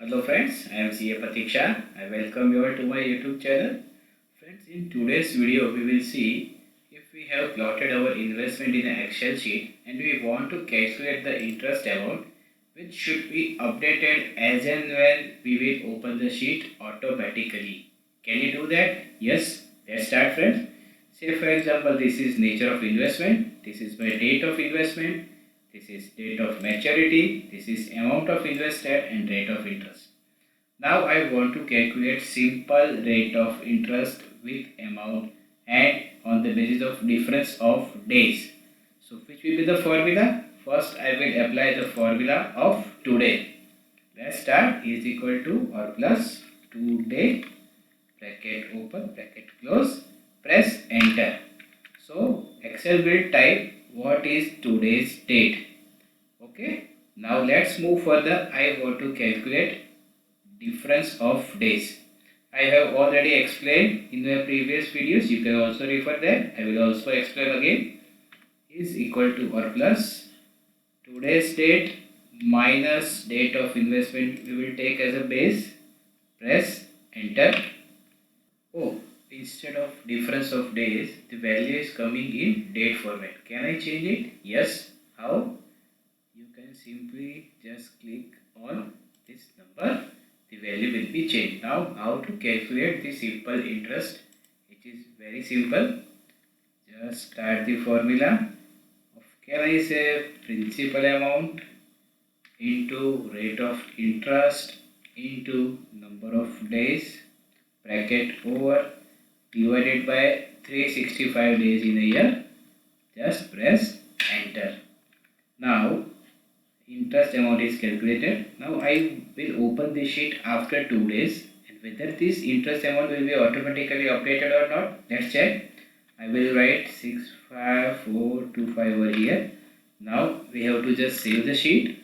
Hello friends, I am CA Pratiksha. I welcome you all to my YouTube channel. Friends, in today's video we will see if we have plotted our investment in an Excel sheet and we want to calculate the interest amount, which should be updated as and when we will open the sheet automatically. Can you do that? Yes. Let's start, friends. Say for example, this is nature of investment, this is my date of investment, this is date of maturity, this is amount of invested and rate of interest. Now I want to calculate simple rate of interest with amount and on the basis of difference of days. So which will be the formula? First I will apply the formula of today. Let's start. Is equal to or plus today, bracket open, bracket close, press enter. So Excel will type what is today's date. Okay, now let's move further. I want to calculate difference of days. I have already explained in my previous videos. You can also refer that. I will also explain again. Is equal to or plus today's date minus date of investment we will take as a base. Press enter. Oh, instead of difference of days, the value is coming in date format. Can I change it? Yes. How? You can simply just click on this number. The value will be changed. Now, how to calculate the simple interest? It is very simple. Just start the formula of, can I say, principal amount into rate of interest into number of days, bracket over, divided by 365 days in a year. Just press enter. Now interest amount is calculated. Now I will open the sheet after 2 days and whether this interest amount will be automatically updated or not. Let's check. I will write 65425 over here. Now we have to just save the sheet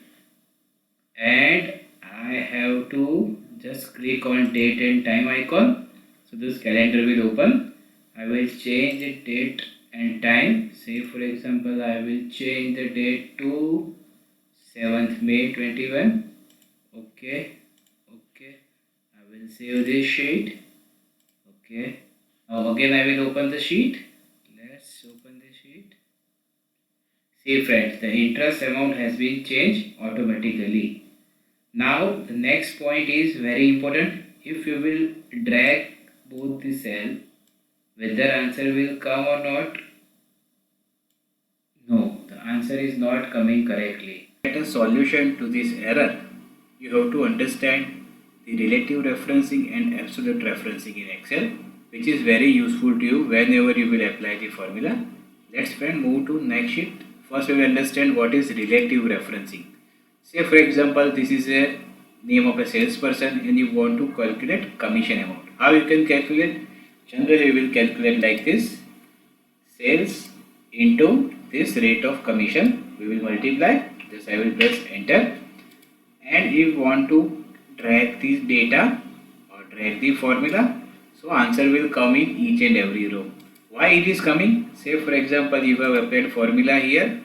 and I have to just click on date and time icon. So this calendar will open. I will change the date and time. Say for example I will change the date to 7th May 21. Okay. I will save this sheet. Okay. Now again I will open the sheet. Let's open the sheet. See friends, the interest amount has been changed automatically. Now the next point is very important. If you will drag both the cell, whether answer will come or not. No, the answer is not coming correctly. To get a solution to this error, you have to understand the relative referencing and absolute referencing in Excel, which is very useful to you whenever you will apply the formula. Let's friend move to next sheet. First we will understand what is relative referencing. Say for example this is a name of a salesperson and you want to calculate commission amount. How you can calculate? Generally you will calculate like this: sales into this rate of commission. We will multiply. Just I will press enter. And if you want to drag this data or drag the formula, so answer will come in each and every row. Why it is coming? Say for example you have applied formula here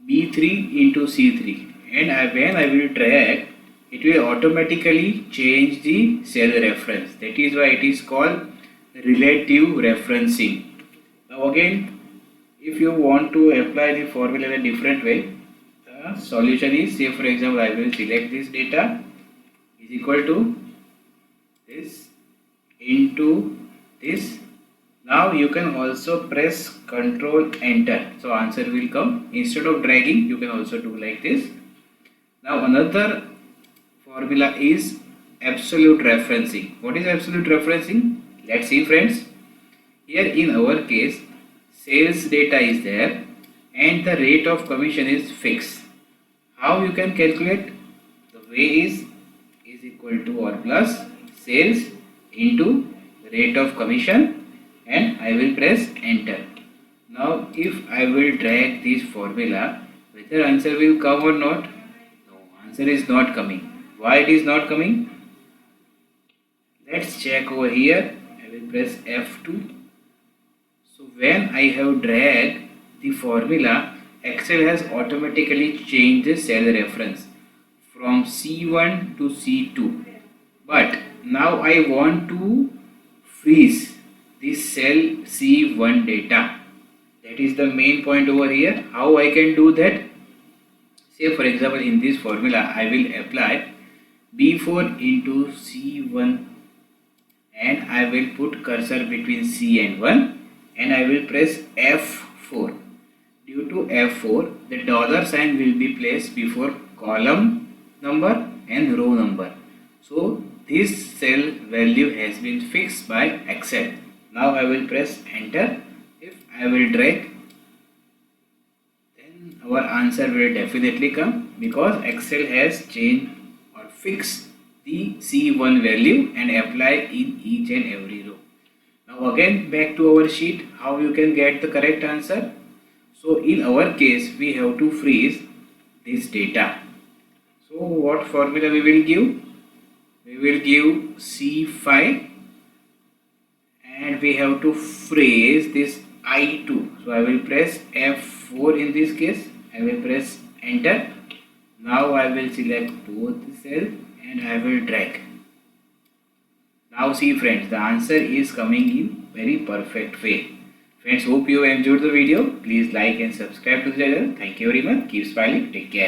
B3 into C3 and when I will drag, it will automatically change the cell reference. That is why it is called relative referencing. Now again, if you want to apply the formula in a different way, the solution is, say for example I will select this data is equal to this into this. Now you can also press Ctrl enter. So answer will come. Instead of dragging, you can also do like this. Now another formula is absolute referencing. What is absolute referencing? Let's see friends. Here in our case, sales data is there and the rate of commission is fixed. How you can calculate? The way is equal to or plus sales into rate of commission and I will press enter. Now if I will drag this formula, whether answer will come or not? No, answer is not coming. Why it is not coming? Let's check over here. I will press F2. So when I have dragged the formula, Excel has automatically changed the cell reference from C1 to C2 But now I want to freeze this cell C1 data. That is the main point over here. How I can do that? Say for example, in this formula I will apply B4 into C1 and I will put cursor between C and 1 and I will press F4. Due to F4, the dollar sign will be placed before column number and row number. So this cell value has been fixed by Excel. Now I will press enter. If I will drag, then our answer will definitely come, because Excel has changed or fixed the C1 value and apply in each and every row. Now again back to our sheet, how you can get the correct answer. So in our case we have to freeze this data. So what formula we will give? We will give C5 and we have to freeze this I2. So I will press F4 in this case. I will press enter. Now I will select both the cells and I will drag. Now see friends, the answer is coming in very perfect way. Friends, hope you enjoyed the video. Please like and subscribe to the channel. Thank you very much. Keep smiling. Take care.